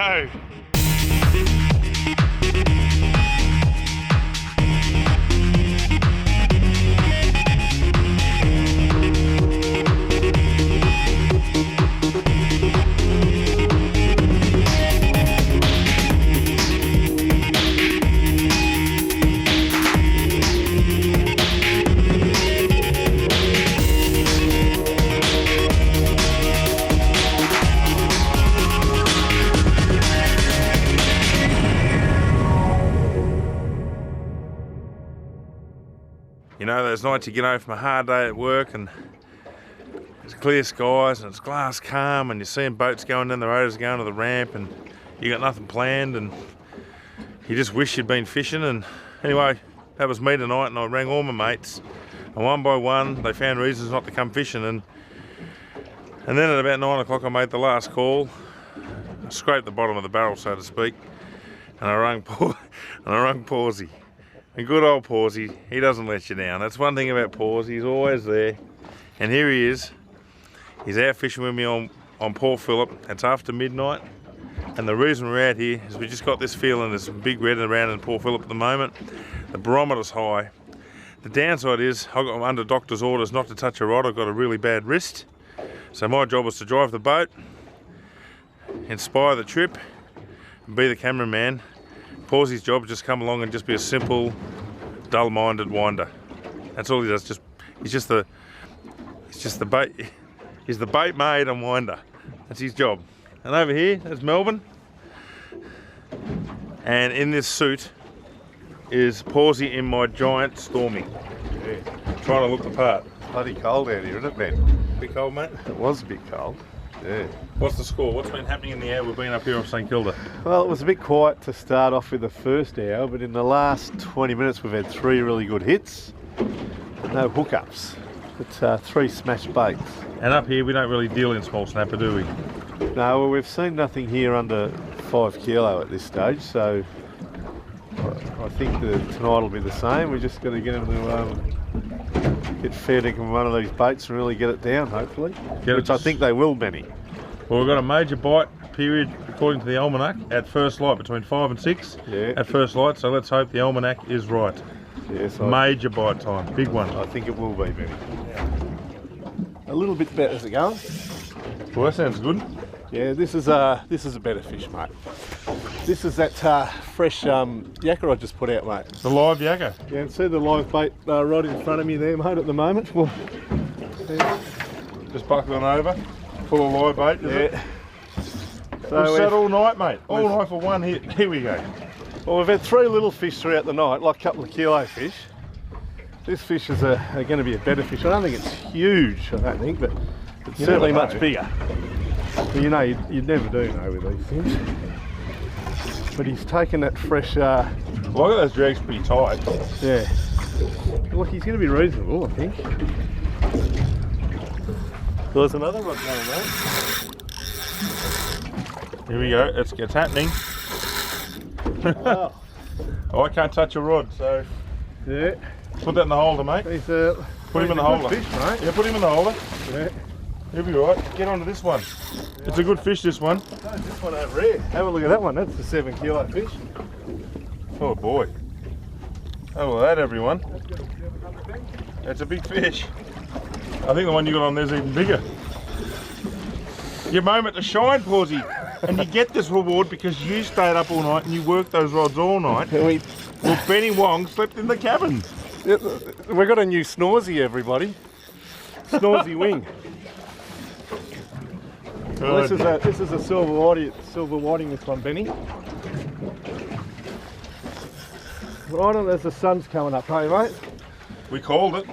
go. You know, those nights you get home from a hard day at work and it's clear skies and it's glass calm and you're seeing boats going down the road as going to the ramp and you got nothing planned and you just wish you'd been fishing. And anyway, that was me tonight, and I rang all my mates and one by one they found reasons not to come fishing, and then at about 9 o'clock I made the last call. I scraped the bottom of the barrel, so to speak, and I rung Pawsey. And good old Pawsey, he doesn't let you down. That's one thing about Pawsey, he's always there. And here he is. He's out fishing with me on Port Phillip. It's after midnight. And the reason we're out here is we just got this feeling there's some big red around in Port Phillip at the moment. The barometer's high. The downside is I've got under doctor's orders not to touch a rod. I've got a really bad wrist. So my job was to drive the boat, inspire the trip, and be the cameraman. Pawsey's job is just come along and just be a simple, dull-minded winder. That's all he does. He's the bait maid and winder. That's his job. And over here, there's Melbourne. And in this suit is Pawsey in my giant Stormy. Yeah. Trying to look the part. It's bloody cold out here, isn't it, Ben? Bit cold, mate? It was a bit cold. Yeah. What's the score? What's been happening in the hour we've been up here off St Kilda? Well, it was a bit quiet to start off with the first hour, but in the last 20 minutes we've had 3 really good hits. No hookups, but 3 smashed baits. And up here we don't really deal in small snapper, do we? No, well, we've seen nothing here under 5 kilo at this stage, so I think that tonight will be the same. We're just going to get them to get fed in one of these baits and really get it down, hopefully. Which I think they will, Benny. Well, we've got a major bite period according to the almanac at first light, between 5 and 6 at first light, so let's hope the almanac is right. Yes, major bite time, big one. I think it will be, Benny. A little bit better as it goes. Well, that sounds good. Yeah, this is a better fish, mate. This is that fresh yakka I just put out, mate. The live yakka? Yeah, and see the live bait right in front of me there, mate, at the moment. Well, just buckling over, full of live bait, is it? So we've sat all night, mate. All night for one hit. Here we go. Well, we've had 3 little fish throughout the night, like a couple of kilo fish. This fish is going to be a better fish. I don't think it's huge, I don't think, but it's certainly much bigger. But you know, you'd never do know with these things. But he's taken that fresh... Well, I got those drags pretty tight. Yeah. Look, he's going to be reasonable, I think. Well, there's another one going, mate. Here we go. It's happening. Wow. Oh, I can't touch a rod, so... Yeah. Put that in the holder, mate. He's, put him in the holder. Fish, mate. Yeah, put him in the holder. Yeah. He'll be right. Get onto this one. Yeah. It's a good fish, this one. No, this one over here. Have a look at that one. That's the 7 kilo fish. Oh boy. Have a look at that, everyone. That's a big fish. I think the one you got on there's even bigger. Your moment to shine, Pawsey. And you get this reward because you stayed up all night and you worked those rods all night. Well, Benny Wong slept in the cabin. We've got a new Snorsy, everybody. Snorsy wing. Well, this is a silver whiting, this one, Benny. Right on as the sun's coming up, hey mate? We called it.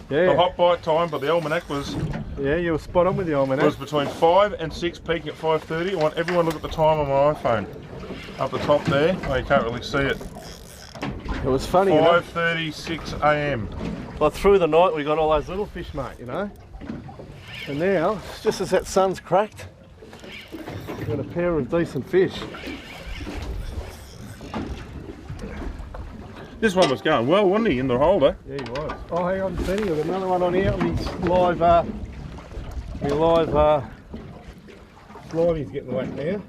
Yeah. The hot bite time, but the almanac was... Yeah, you were spot on with the almanac. It was between 5 and 6, peaking at 5:30. I want everyone to look at the time on my iPhone. Up the top there. Oh, you can't really see it. It was funny, 5:36 a.m. Well, through the night we got all those little fish, mate, you know. And now, just as that sun's cracked, we've got a pair of decent fish. This one was going well, wasn't he, in the holder? Yeah, he was. Oh, hang on, Benny, we've got another one on here. His live, Slivy's getting wet now.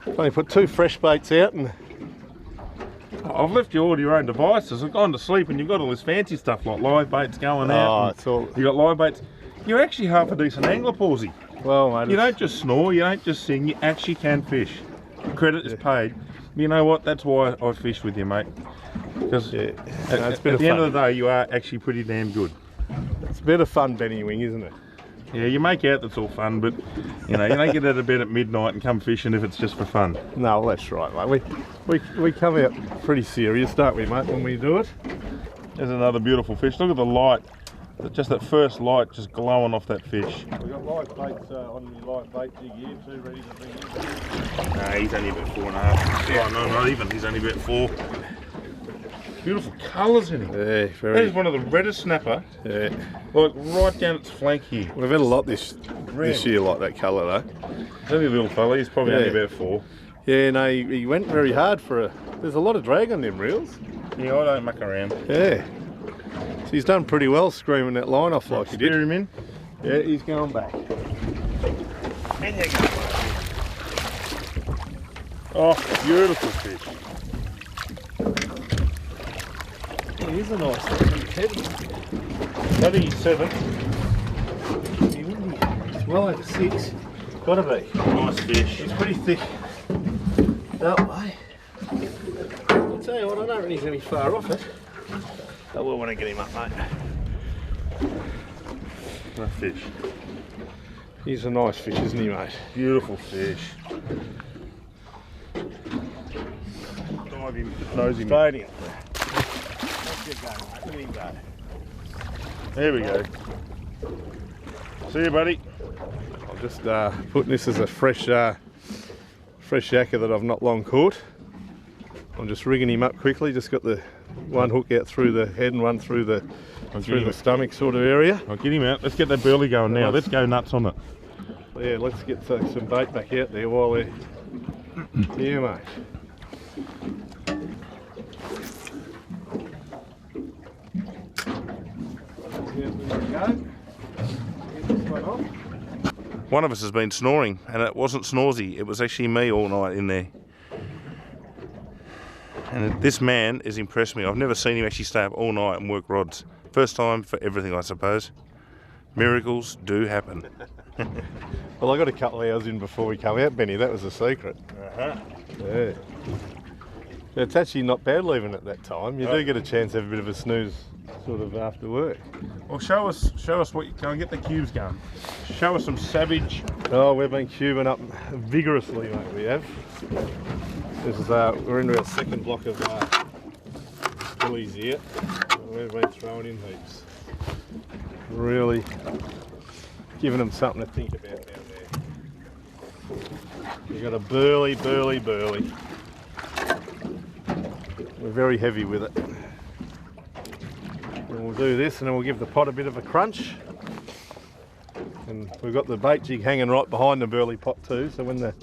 Only put 2 fresh baits out and I've left you all to your own devices. I've gone to sleep and you've got all this fancy stuff like live baits going out. it's all. You got live baits. You're actually half a decent angler, Pawsey. Well, mate, You don't just snore, you don't just sing, you actually can fish. Credit is paid. You know what? That's why I fish with you, mate. Because it's at been the end of the day, you are actually pretty damn good. It's a bit of fun, Benny Wing, isn't it? Yeah, you make out that's all fun, but you know, you don't get out of bed at midnight and come fishing if it's just for fun. No, that's right, mate. We come out pretty serious, don't we, mate, when we do it? There's another beautiful fish. Look at the light. Just that first light just glowing off that fish. We've got live baits on the live bait jig here too, ready to bring in. Nah, he's only about 4.5. Yeah. Oh, no, not even. He's only about 4. Beautiful colours in him. Yeah, very. That is one of the reddest snapper. Yeah. Like right down its flank here. We've had a lot this year like that colour though. He's only a little fella. He's probably only about 4. Yeah, no, he went very hard for a. There's a lot of drag on them reels. Yeah, I don't muck around. Yeah. So he's done pretty well screaming that line off like he did. Steer him in. Yeah, he's going back. And you go. Oh, beautiful fish. He is a nice one. Heavy. I think he's 7. It's well over 6. Gotta be. Nice fish. He's pretty thick that way. I'll tell you what, I don't think he's going to be far off it. I will want to get him up, mate. Nice fish. He's a nice fish, isn't he, mate? Beautiful fish. Dive him, nose him. Straight in. Let's get going, mate. Let him go. There we go. See you, buddy. I'm just putting this as a fresh yakka that I've not long caught. I'm just rigging him up quickly. Just got the one hook out through the head and one through the stomach sort of area. I'll get him out. Let's get that burley going now. Let's go nuts on it. Yeah, let's get some bait back out there while they're here, mate. One of us has been snoring, and it wasn't Snorsy. It was actually me all night in there. And this man has impressed me. I've never seen him actually stay up all night and work rods. First time for everything, I suppose. Miracles do happen. Well, I got a couple of hours in before we come out, Benny. That was the secret. Yeah. It's actually not bad leaving at that time. You do get a chance to have a bit of a snooze sort of after work. Well, show us what you can. Get the cubes going. Show us some savage. Oh, we've been cubing up vigorously, mate. We have. This is we're into our second block of billies here. We've been throwing in heaps. Really giving them something to think about down there. We've got a burly. We're very heavy with it. And we'll do this and then we'll give the pot a bit of a crunch. And we've got the bait jig hanging right behind the burley pot too, so when the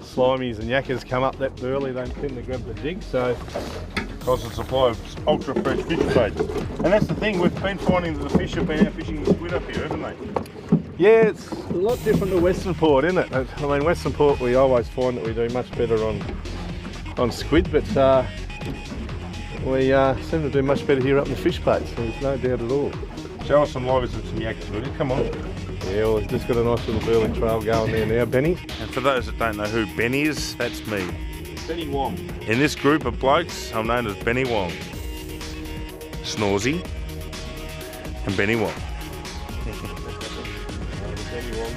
slimies and yakkers come up that burley, they tend to grab the jig. So Constant supply of ultra fresh fish bait. And that's the thing, we've been finding that the fish have been out fishing squid up here, haven't they? yeah, it's a lot different to Western Port, isn't it? I mean, Western Port we always find that we do much better on squid, but we seem to do much better here up in the fish baits. There's no doubt at all. Show us some lives and some yakkers, will you? Come on. Yeah, well, we've just got a nice little burley trail going there now, Benny. And for those that don't know who Benny is, that's me. Benny Wong. In this group of blokes, I'm known as Benny Wong. Snorsy and Benny Wong. Benny Wong.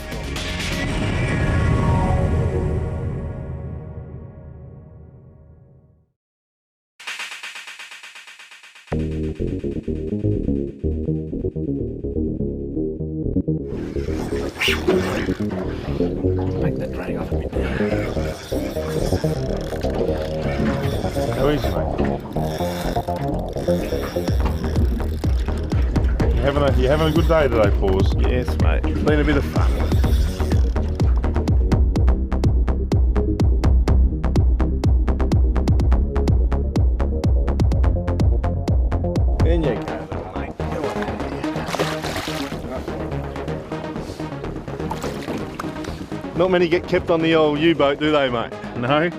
Make that drag off a bit. How easy, mate? You having a good day today, Paws? Yes, mate. It's been a bit of fun. In you go, mate. Go on. Not many get kept on the old U-boat, do they, mate? No.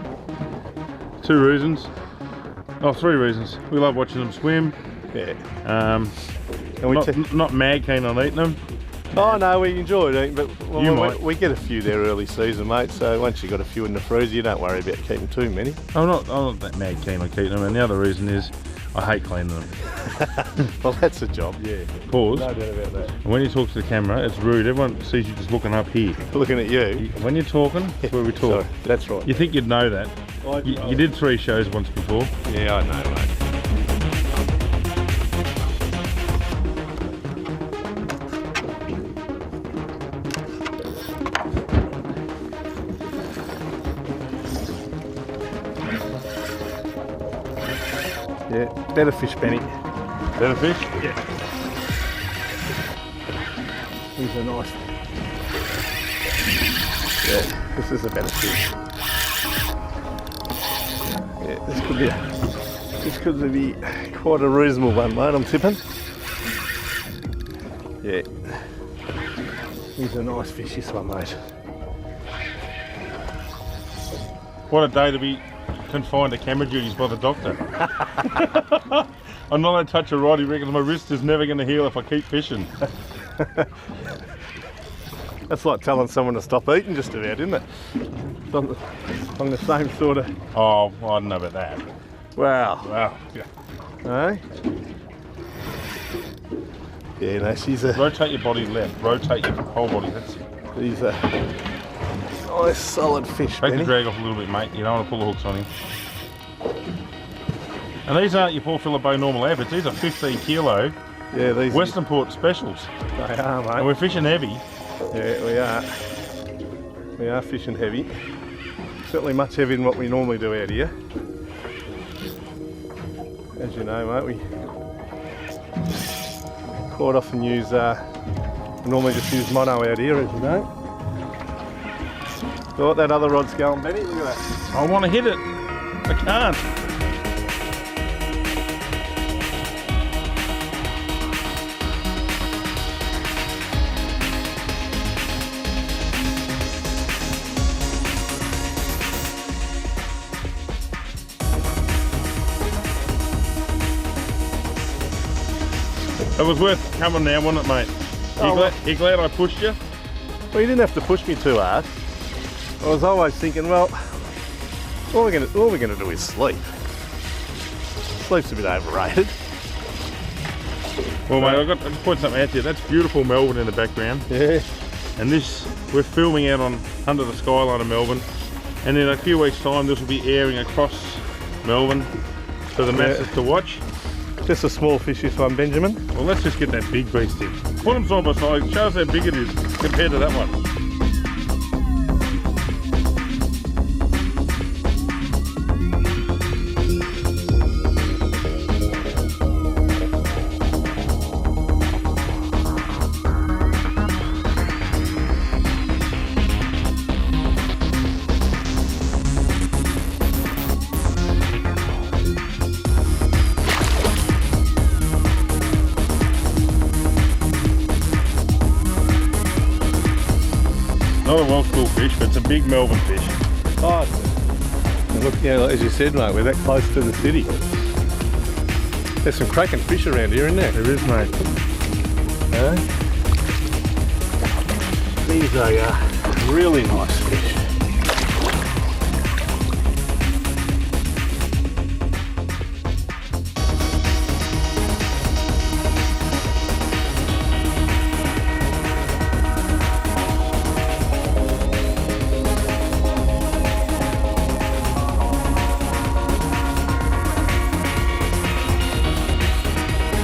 2 reasons. Oh, 3 reasons. We love watching them swim. Yeah. Not mad keen on eating them. Oh no, we enjoy it, but You we get a few there early season, mate. So once you got a few in the freezer, you don't worry about keeping too many. I'm not that mad keen on keeping them, and the other reason is I hate cleaning them. Well, that's a job, yeah. Pause. No doubt about that. And when you talk to the camera, it's rude. Everyone sees you just looking up here. Looking at you. When you're talking, that's where we talk. Sorry, that's right. You think you'd know that. You did 3 shows once before. Yeah, I know, mate. Yeah, better fish, Benny. Better fish? Yeah. These are nice. Yeah, this is a better fish. Yeah, this could be quite a reasonable one, mate, I'm tipping. Yeah. These are nice fish, this one, mate. What a day to be confined to camera duties by the doctor. I'm not allowed to touch a rod. He reckons my wrist is never going to heal if I keep fishing. That's like telling someone to stop eating just about, isn't it? It's on the same sort of... Oh, I don't know about that. Wow. Wow. Yeah. Eh? Yeah, no, she's a... Rotate your body left. Rotate your whole body. That's it. She's a nice solid fish, Take Benny. the drag off a little bit, mate. You don't want to pull the hooks on him. And these aren't your poor Philippo normal average. These are 15 kilo Yeah, these Western Port specials. They are, mate. And we're fishing heavy. Yeah, we are. We are fishing heavy. Certainly much heavier than what we normally do out here. As you know, mate, we quite often use, we normally just use mono out here, as you know. So what that other rod's going, Benny? Look at that. I want to hit it. I can't. It was worth coming now, wasn't it, mate? You glad I pushed you? Well, you didn't have to push me too hard. I was always thinking, well, all we're gonna do is sleep. Sleep's a bit overrated. Well, mate, I've got to point something out to you. That's beautiful Melbourne in the background. Yeah. And this, we're filming out on under the skyline of Melbourne. And in a few weeks' time, this will be airing across Melbourne for the masses to watch. Just a small fish, this one, Benjamin. Well, let's just get that big beast in. Put them side by side. Show us how big it is compared to that one. Not a well-schooled fish, but it's a big Melbourne fish. Oh, and look, you know, as you said, mate, we're that close to the city. There's some cracking fish around here, isn't there? There is, mate. These are really nice fish.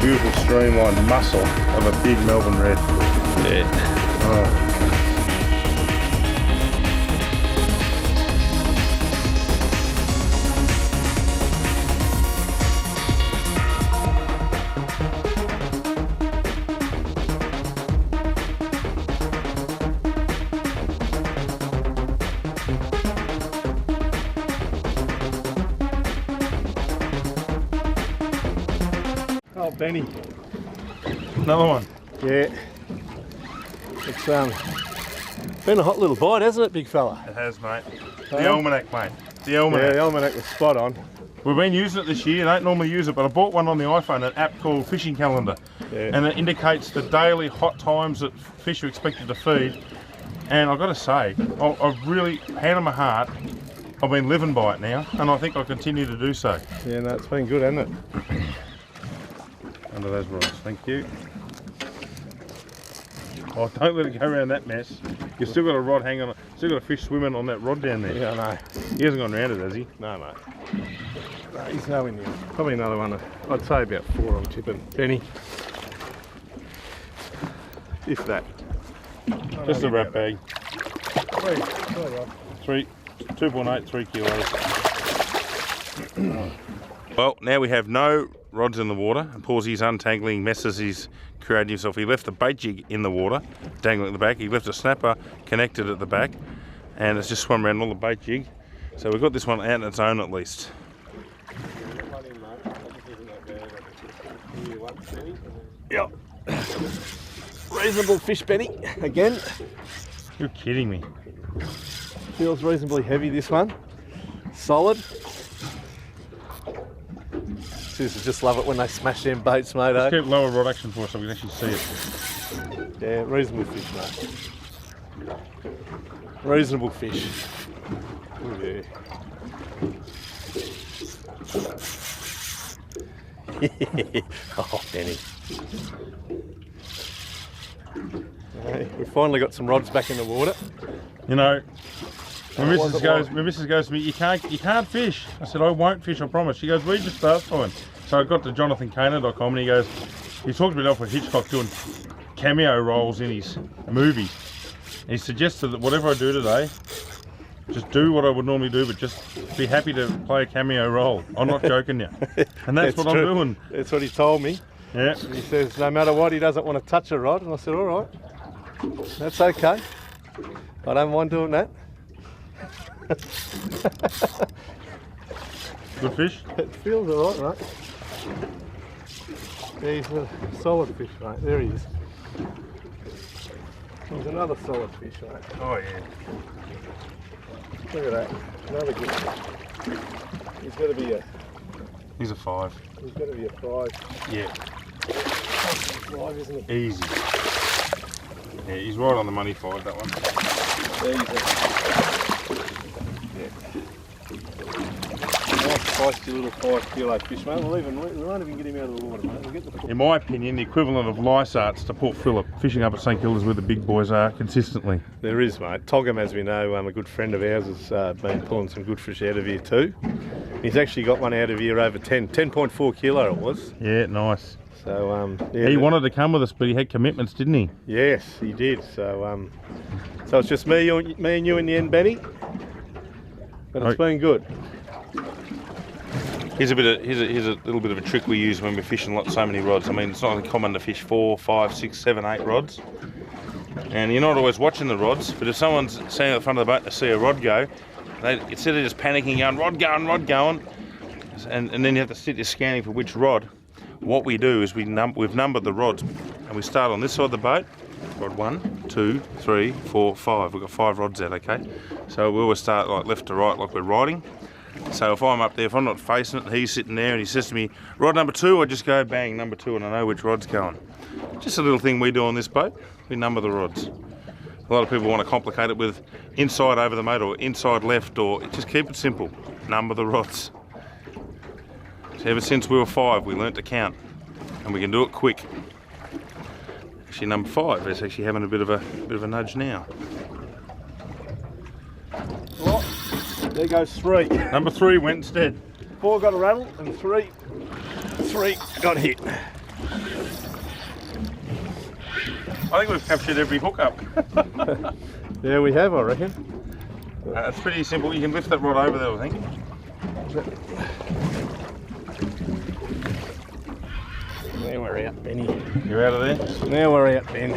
Beautiful streamlined muscle of a big Melbourne red. Yeah. Oh. Oh, Benny. Another one. Yeah. It's Been a hot little bite, hasn't it, big fella? It has, mate. The almanac, mate. The almanac. Yeah, the almanac was spot on. We've been using it this year. I don't normally use it, but I bought one on the iPhone, an app called Fishing Calendar. Yeah. And it indicates the daily hot times that fish are expected to feed. And I've got to say, I've really, hand on my heart, I've been living by it now, and I think I'll continue to do so. Yeah, no, it's been good, hasn't it? Under those rods, thank you. Oh, don't let it go around that mess. You've still got a rod hanging on, still got a fish swimming on that rod down there. Yeah, I know. He hasn't gone around it, has he? No, mate. No, he's nowhere near. Probably another one, I'd say about 4 I'm tipping. Benny. If that. Just a wrap bag. 3. 2.8, 3 kilos. Well, now we have no rods in the water, and Pawsey's untangling messes he's created himself. He left the bait jig in the water, dangling at the back. He left a snapper connected at the back, and it's just swum around all the bait jig. So we've got this one out on its own at least. Yep. Reasonable fish, Benny. Again. You're kidding me. Feels reasonably heavy, this one. Solid. Just love it when they smash them baits, mate. Just keep lower rod action for us so we can actually see it. Yeah, reasonable fish, mate. Reasonable fish. Oh, yeah. Oh, Benny. Hey, we've finally got some rods back in the water. You know, my missus goes to me, you can't fish. I said, I won't fish, I promise. She goes, read your start sign. So I got to jonathancaner.com and he goes, he talked about Alfred Hitchcock doing cameo roles in his movies. And he suggested that whatever I do today, just do what I would normally do, but just be happy to play a cameo role. I'm not joking you. And that's what true. I'm doing. That's what he told me. Yeah. He says no matter what, he doesn't want to touch a rod. And I said, all right, that's okay. I don't mind doing that. Good fish? It feels all right, right? Yeah, he's a solid fish, mate. There he is. There's another solid fish, mate. Oh yeah. Look at that. Another good fish. He's got to be a... He's a 5. He's got to be a 5. Yeah. 5, isn't it? Easy. Yeah, he's right on the money 5, that one. Nice feisty little 5 kilo fish, mate. We won't even get him out of the water, mate. We'll get the... In my opinion, the equivalent of Lysart's to Port Phillip, fishing up at St Kilda's where the big boys are consistently. There is, mate. Togham, as we know, a good friend of ours, has been pulling some good fish out of here too. He's actually got one out of here over 10.4 kilo it was. Yeah, nice. So yeah, he wanted to come with us, but he had commitments, didn't he? Yes, he did. So so it's just me and you in the end, Benny. But it's been good. Here's a little bit of a trick we use when we're fishing so many rods. I mean, it's not uncommon to fish 4, 5, 6, 7, 8 rods. And you're not always watching the rods, but if someone's standing at the front of the boat and they see a rod go, instead of just panicking, going, rod going, and then you have to sit there scanning for which rod, what we do is we've numbered the rods, and we start on this side of the boat, rod 1, 2, 3, 4, 5. We've got 5 rods out, okay? So we always start like left to right, like we're riding. So if I'm up there, if I'm not facing it, and he's sitting there and he says to me, rod number 2, I just go bang, number 2, and I know which rod's going. Just a little thing we do on this boat, we number the rods. A lot of people want to complicate it with inside over the motor or inside left, or just keep it simple, number the rods. So ever since we were 5, we learnt to count, and we can do it quick. Actually, number 5 is actually having a bit of a nudge now. Well, there goes 3. Number 3 went instead. 4 got a rattle, and 3 got hit. I think we've captured every hookup. Yeah, we have, I reckon. It's pretty simple. You can lift that rod over there, I think. Now we're out, Benny. You're out of there? Now we're out, Ben.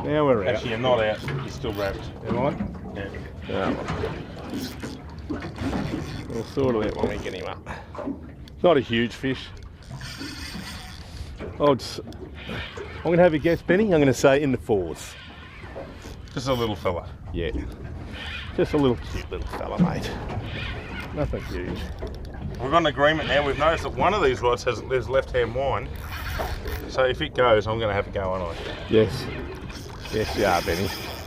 Now we're out. Actually, you're not out. You're still wrapped. Am I? Yeah. Yeah. We'll sort it out when we get him up. Not a huge fish. I'm going to have a guess, Benny. I'm going to say in the 4s. Just a little fella. Yeah. Just a little cute little fella, mate. Nothing huge. We've got an agreement now. We've noticed that one of these rods has left-hand wind. So if it goes, I'm going to have to go, aren't I? Yes. Yes, you are, Benny.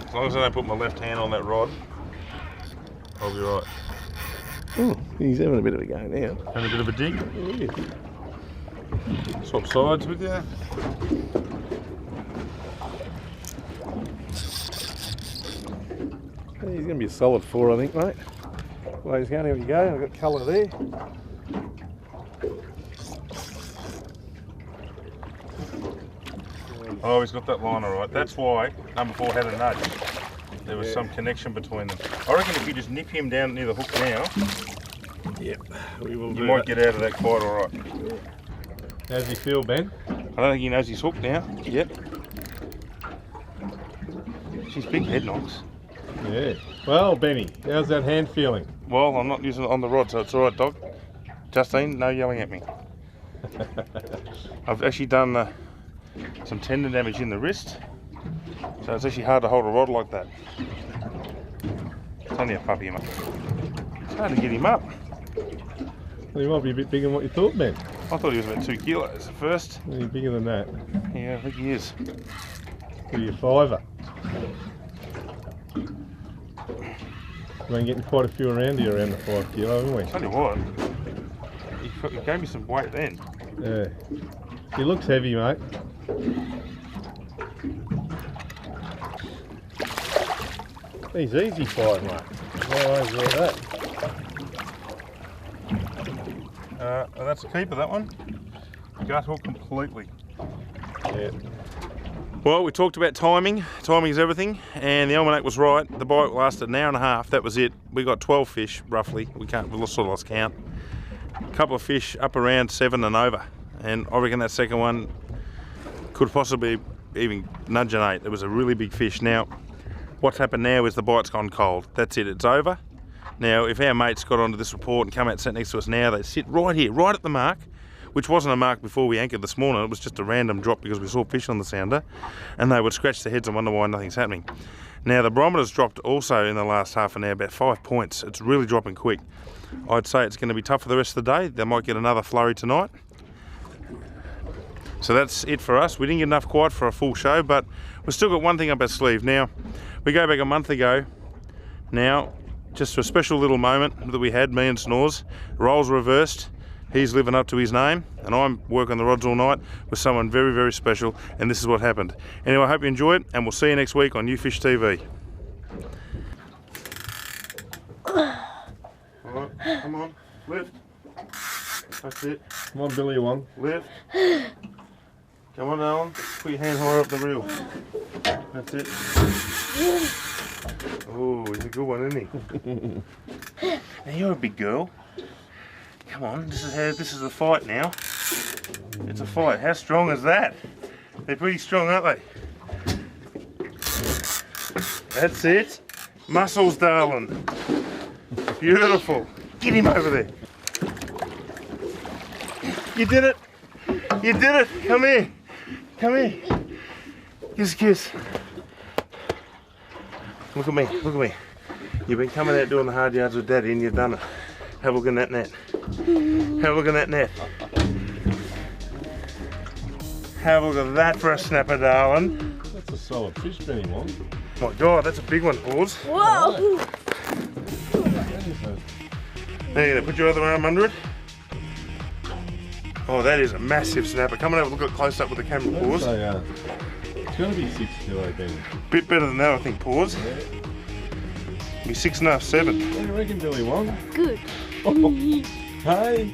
As long as I don't put my left hand on that rod, I'll be right. Oh, he's having a bit of a go now. Having a bit of a dig. Yeah. Swap sides with you. He's going to be a solid 4, I think, mate. Well, he's going. Here we go. I've got colour there. Oh, he's got that line all right. That's why number 4 had a nudge. There was some connection between them. I reckon if you just nip him down near the hook now, yep, we will. You might get out of that quite all right. How's he feel, Ben? I don't think he knows he's hooked now. Yep. She's big head knocks. Yeah. Well, Benny, how's that hand feeling? Well, I'm not using it on the rod, so it's all right, dog. Justine, no yelling at me. I've actually done some tendon damage in the wrist, so it's actually hard to hold a rod like that. It's only a puppy, mate. It's hard to get him up. Well, he might be a bit bigger than what you thought, Ben. I thought he was about 2 kilos at first. He's bigger than that. Yeah, I think he is. What are you, 5er? We've been getting quite a few around here around the 5 kilo, haven't we? Tell you what, he gave me some weight then. Yeah. He looks heavy, mate. He's easy 5, mate. No worries about that. That's a keeper, that one. Gut hook completely. Yeah. Well, we talked about timing. Timing is everything, and the almanac was right. The bite lasted an hour and a half. That was it. We got 12 fish, roughly. We sort of lost count. A couple of fish up around 7 and over, and I reckon that second one could possibly even nudge an 8. It was a really big fish. Now, what's happened now is the bite's gone cold. That's it. It's over. Now, if our mates got onto this report and come out and sat next to us now, they sit right here, right at the mark, which wasn't a mark before we anchored this morning. It was just a random drop because we saw fish on the sounder, and they would scratch their heads and wonder why nothing's happening. Now, the barometer's dropped also in the last half an hour, about 5 points. It's really dropping quick. I'd say it's going to be tough for the rest of the day. They might get another flurry tonight. So that's it for us. We didn't get enough quiet for a full show, but we've still got one thing up our sleeve. Now, we go back a month ago. Now, just a special little moment that we had, me and Snores. Roles reversed. He's living up to his name, and I'm working the rods all night with someone very, very special, and this is what happened. Anyway, I hope you enjoy it, and we'll see you next week on YouFishTV. Alright, come on, lift. That's it. Come on, Billy, one. Lift. Come on, Alan. Put your hand higher up the reel. That's it. Oh, he's a good one, isn't he? Now you're a big girl. Come on, this is the fight now. It's a fight. How strong is that? They're pretty strong, aren't they? That's it. Muscles, darling. Beautiful. Get him over there. You did it. You did it. Come here. Come here. Kiss, kiss. Look at me. Look at me. You've been coming out doing the hard yards with Daddy, and you've done it. Have a look in that net. Have a look in that net. Have a look at that for a snapper, darling. That's a solid fish, Benny, one. My God, that's a big one, Paws. Whoa! There you go. Put your other arm under it. Oh, that is a massive snapper. Come and have a look at close up with the camera, Paws. It's going to be 6 kilo, Benny. Bit better than that, I think, Paws. Yeah. Be 6.5, 7. What do you reckon, Billy, one? Good. Hey.